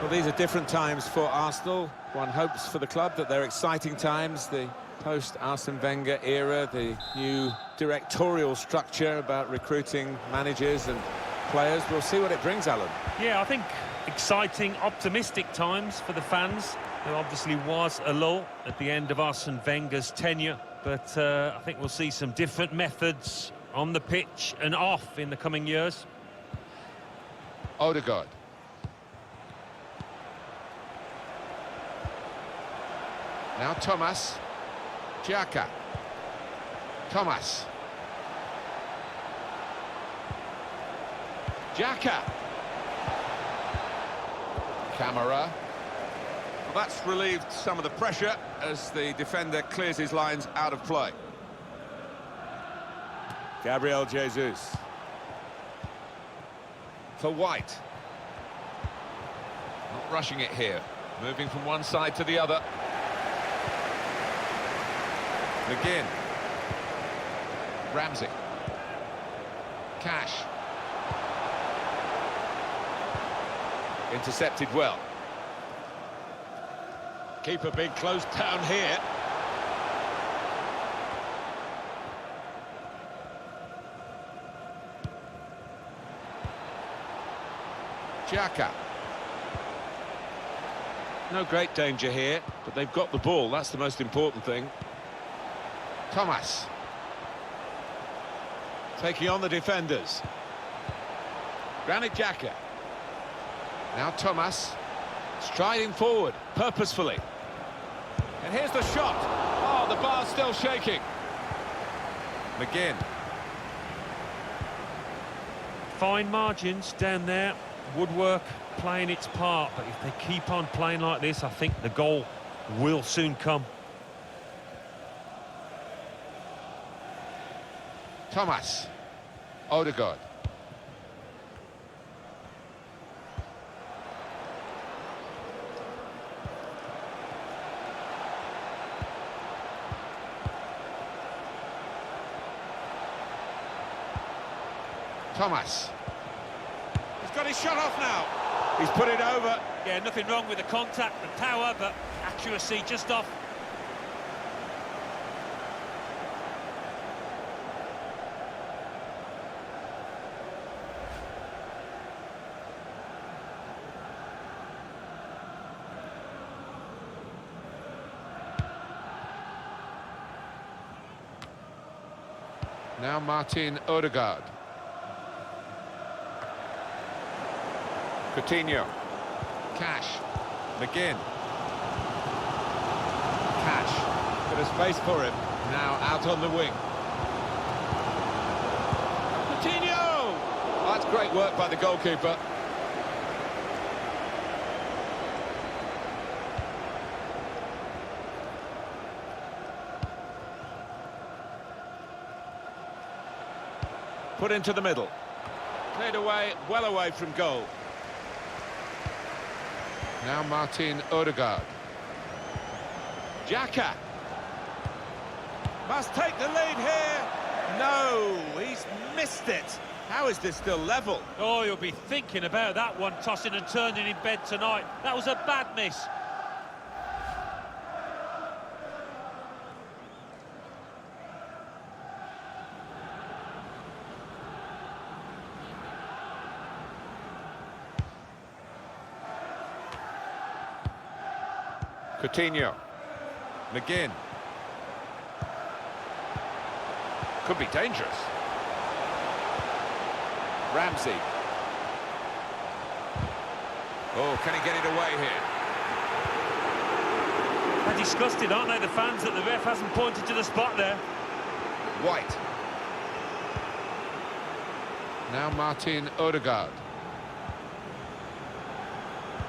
Well, these are different times for Arsenal. One hopes for the club that they're exciting times, the post-Arsene Wenger era, the new directorial structure about recruiting managers and players. We'll see what it brings, Alan. Yeah, I think exciting, optimistic times for the fans. There obviously was a lull at the end of Arsene Wenger's tenure, but I think we'll see some different methods on the pitch and off in the coming years. Odegaard. Now Thomas. Xhaka. Thomas. Xhaka. Camara. Well, that's relieved some of the pressure as the defender clears his lines out of play. Gabriel Jesus. For White. Not rushing it here. Moving from one side to the other. McGinn. Ramsey. Cash. Intercepted well. Keeper being closed down here. Xhaka. No great danger here, but they've got the ball. That's the most important thing. Thomas. Taking on the defenders. Granit Xhaka. Now Thomas. Striding forward, purposefully. And here's the shot. Oh, the bar's still shaking. McGinn. Fine margins down there. Woodwork playing its part, but if they keep on playing like this, I think the goal will soon come. Thomas. Odegaard. Thomas. He's got his shot off now. He's put it over. Yeah, nothing wrong with the contact, the power, but accuracy just off. Now Martin Odegaard. Coutinho. Cash. McGinn. Cash. Bit of space for him. Now out on the wing. Coutinho! Oh, that's great work by the goalkeeper. Put into the middle. Cleared away, well away from goal. Now Martin Odegaard. Xhaka. Must take the lead here. No, he's missed it. How is this still level? Oh, you'll be thinking about that one, tossing and turning in bed tonight. That was a bad miss. Coutinho. McGinn. Could be dangerous. Ramsey. Oh, can he get it away here? They're disgusted, aren't they, the fans, that the ref hasn't pointed to the spot there. White. Now Martin Odegaard.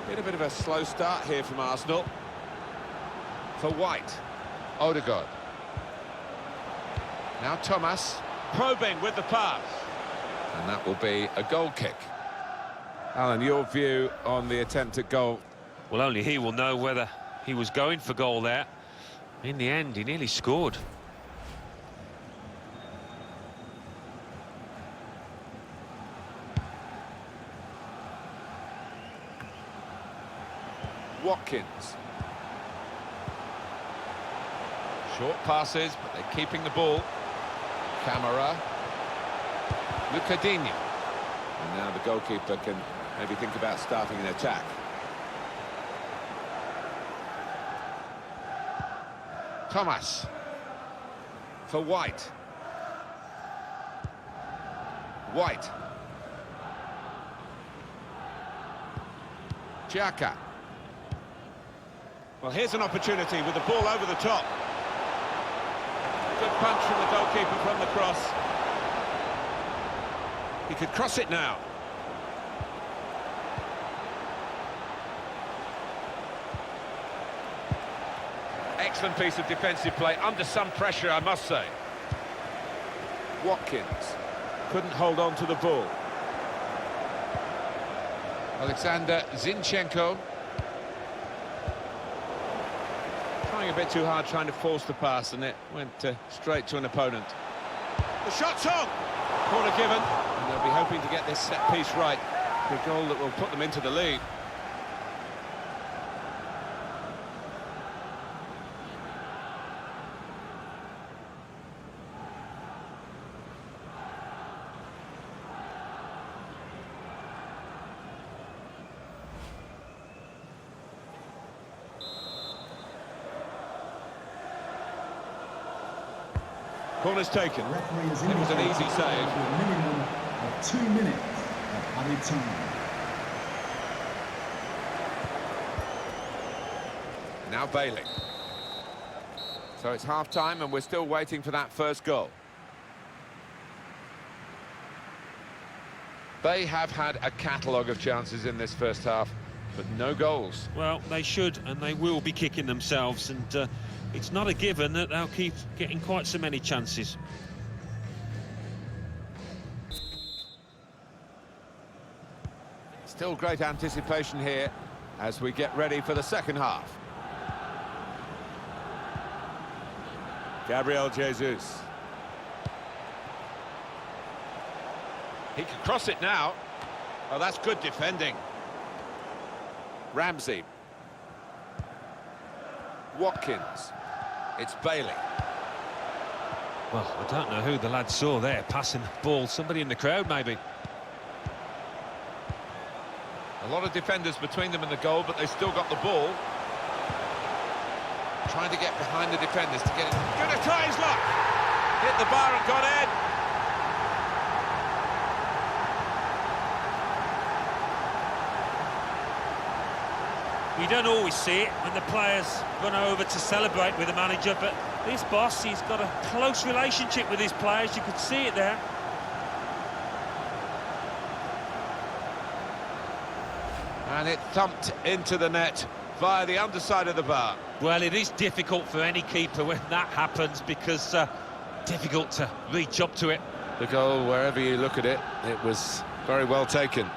Been a bit of a slow start here from Arsenal. For White. Odegaard. Now Thomas. Probing with the pass. And that will be a goal kick. Alan, your view on the attempt at goal? Well, only he will know whether he was going for goal there. In the end, he nearly scored. Watkins. Short passes, but they're keeping the ball. Camara. Lucadinho. And now the goalkeeper can maybe think about starting an attack. Thomas. For White. White. Xhaka. Well, here's an opportunity with the ball over the top. Good punch from the goalkeeper from the cross. He could cross it now. Excellent piece of defensive play, under some pressure, I must say. Watkins couldn't hold on to the ball. Alexander Zinchenko. Trying a bit too hard, trying to force the pass, and it went straight to an opponent. The shot's on! Corner given, and they'll be hoping to get this set piece right. The goal that will put them into the lead. Corner's taken. It was an easy save. A minimum of 2 minutes of added time. Now Bailey. So it's half-time and we're still waiting for that first goal. They have had a catalogue of chances in this first half, but no goals. Well, they should and they will be kicking themselves, and it's not a given that they'll keep getting quite so many chances. Still great anticipation here as we get ready for the second half. Gabriel Jesus. He can cross it now. Oh, that's good defending. Ramsey. Watkins. It's Bailey. Well, I don't know who the lad saw there passing the ball. Somebody in the crowd, maybe. A lot of defenders between them and the goal, but they still got the ball. Trying to get behind the defenders to get it. Gonna try his luck. Hit the bar and got in. You don't always see it when the players run over to celebrate with the manager, but this boss, he's got a close relationship with his players. You could see it there. And it thumped into the net via the underside of the bar. Well, it is difficult for any keeper when that happens, because difficult to reach up to it. The goal, wherever you look at it, it was very well taken.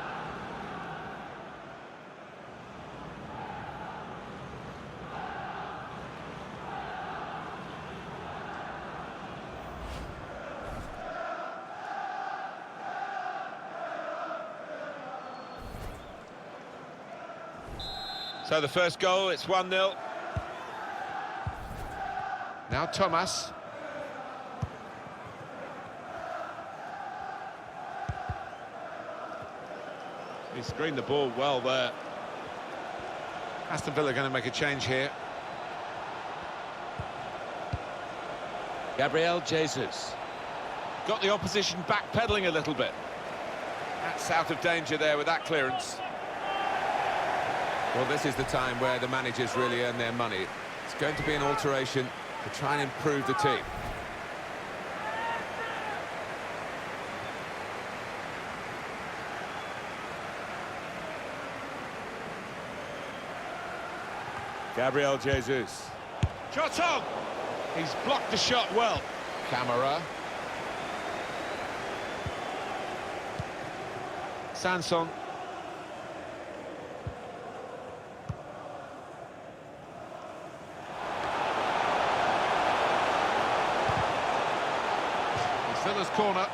So the first goal, it's 1-0. Now Thomas. He screened the ball well there. Aston Villa going to make a change here. Gabriel Jesus. Got the opposition backpedaling a little bit. That's out of danger there with that clearance. Well, this is the time where the managers really earn their money. It's going to be an alteration to try and improve the team. Gabriel Jesus. Shot on! He's blocked the shot well. Camara. Sanson. Villa's corner.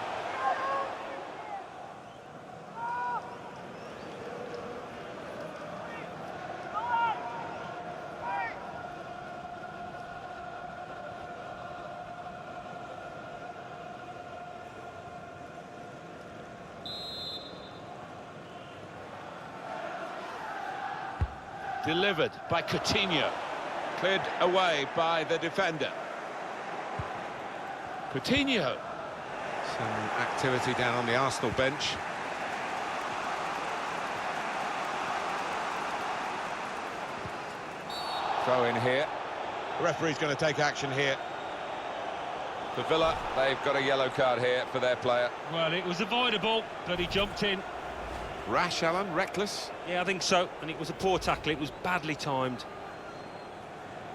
Delivered by Coutinho. Cleared away by the defender. Coutinho. Some activity down on the Arsenal bench. Throw in here. The referee's going to take action here. For Villa, they've got a yellow card here for their player. Well, it was avoidable, but he jumped in. Rash, Alan, reckless. Yeah, I think so. And it was a poor tackle. It was badly timed.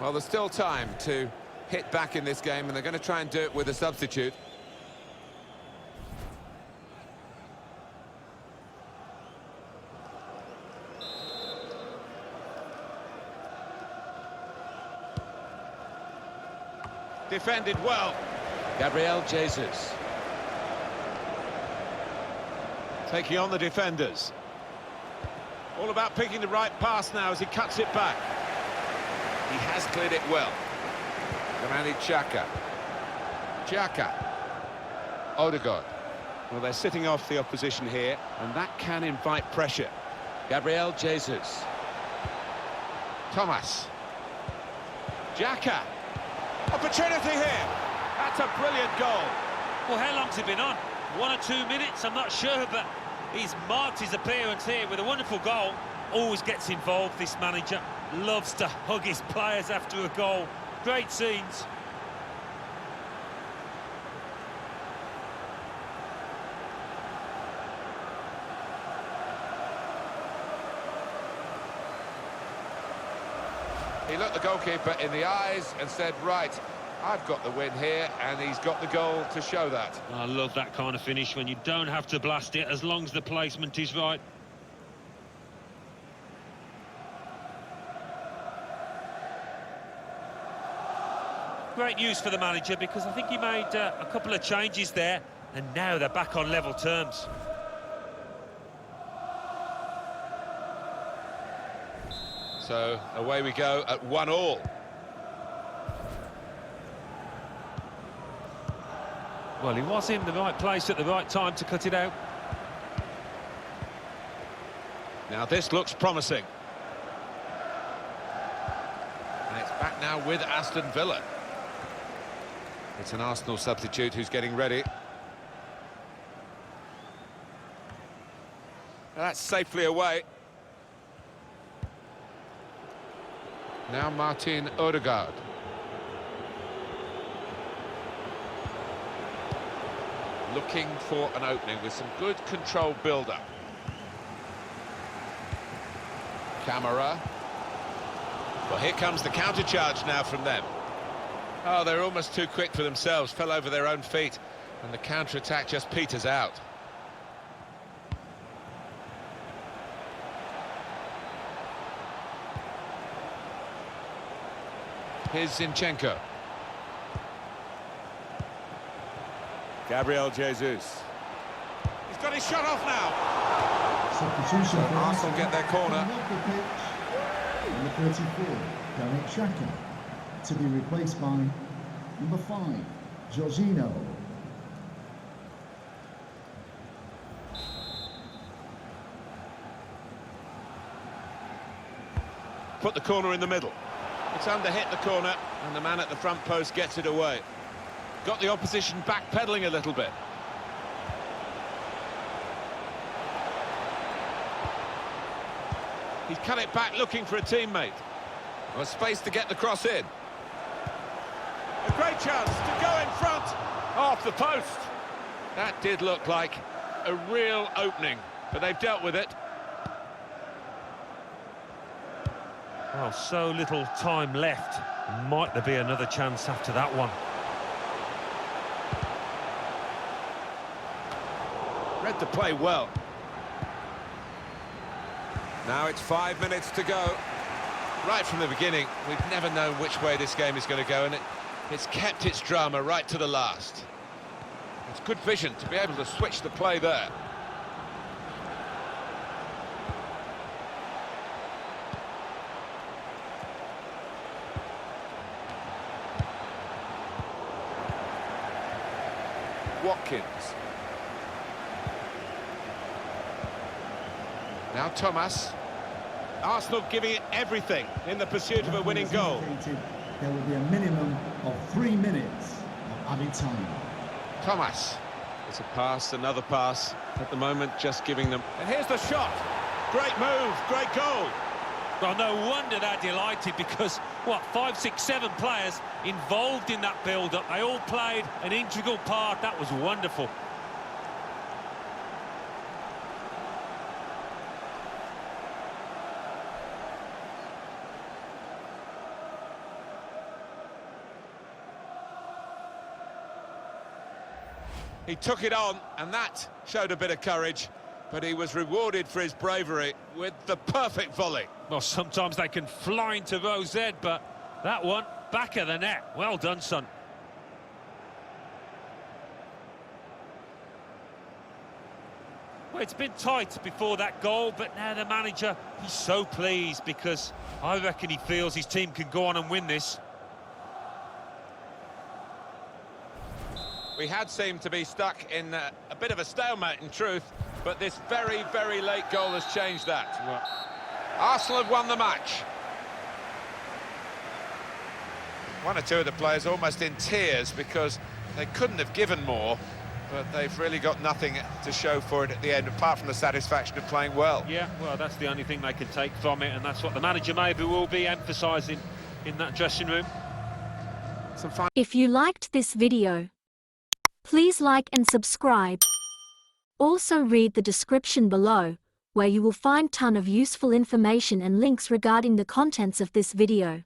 Well, there's still time to hit back in this game, and they're going to try and do it with a substitute. Defended well. Gabriel Jesus. Taking on the defenders. All about picking the right pass now as he cuts it back. He has cleared it well. Granit Xhaka. Xhaka. Odegaard. Well, they're sitting off the opposition here, and that can invite pressure. Gabriel Jesus. Thomas. Xhaka. Opportunity here. That's a brilliant goal. Well, how long's he been on? 1 or 2 minutes, I'm not sure, but he's marked his appearance here with a wonderful goal. Always gets involved, this manager. Loves to hug his players after a goal. Great scenes. He looked the goalkeeper in the eyes and said, right, I've got the win here, and he's got the goal to show that. I love that kind of finish when you don't have to blast it as long as the placement is right. Great news for the manager, because I think he made a couple of changes there, and now they're back on level terms. So away we go at 1-1. Well, he was in the right place at the right time to cut it out. Now this looks promising. And it's back now with Aston Villa. It's an Arsenal substitute who's getting ready. That's safely away. Now Martin Odegaard. Looking for an opening with some good control build-up. Camara. Well, here comes the counter-charge now from them. Oh, they're almost too quick for themselves, fell over their own feet, and the counter-attack just peters out. Here's Zinchenko. Gabriel Jesus. He's got his shot off now. Substitution for Arsenal get their corner. Off the pitch. Number 34, Granit Xhaka, to be replaced by number 5, Jorginho. Put the corner in the middle. It's under hit the corner, and the man at the front post gets it away. Got the opposition backpedaling a little bit. He's cut it back looking for a teammate. Well, space to get the cross in. A great chance to go in front. Off the post. That did look like a real opening, but they've dealt with it. Well, so little time left. Might there be another chance after that one? Read the play well. Now it's 5 minutes to go. Right from the beginning, we've never known which way this game is going to go, and it's kept its drama right to the last. It's good vision to be able to switch the play there. Watkins. Now Thomas. Arsenal giving it everything in the pursuit of a winning goal. There will be a minimum of 3 minutes of added time. Thomas. It's a pass, another pass. At the moment, just giving them... And here's the shot. Great move, great goal. Well, no wonder they're delighted because, 5, 6, 7 players involved in that build-up. They all played an integral part. That was wonderful. He took it on, and that showed a bit of courage, but he was rewarded for his bravery with the perfect volley. Well, sometimes they can fly into Rose Ed, but that one, back of the net. Well done, son. Well, it's been tight before that goal, but now the manager, he's so pleased because I reckon he feels his team can go on and win this. We had seemed to be stuck in a bit of a stalemate, in truth, but this very, very late goal has changed that. Well, Arsenal have won the match. One or two of the players almost in tears because they couldn't have given more, but they've really got nothing to show for it at the end, apart from the satisfaction of playing well. Yeah, well, that's the only thing they can take from it, and that's what the manager maybe will be emphasising in that dressing room. If you liked this video, please like and subscribe. Also read the description below, where you will find ton of useful information and links regarding the contents of this video.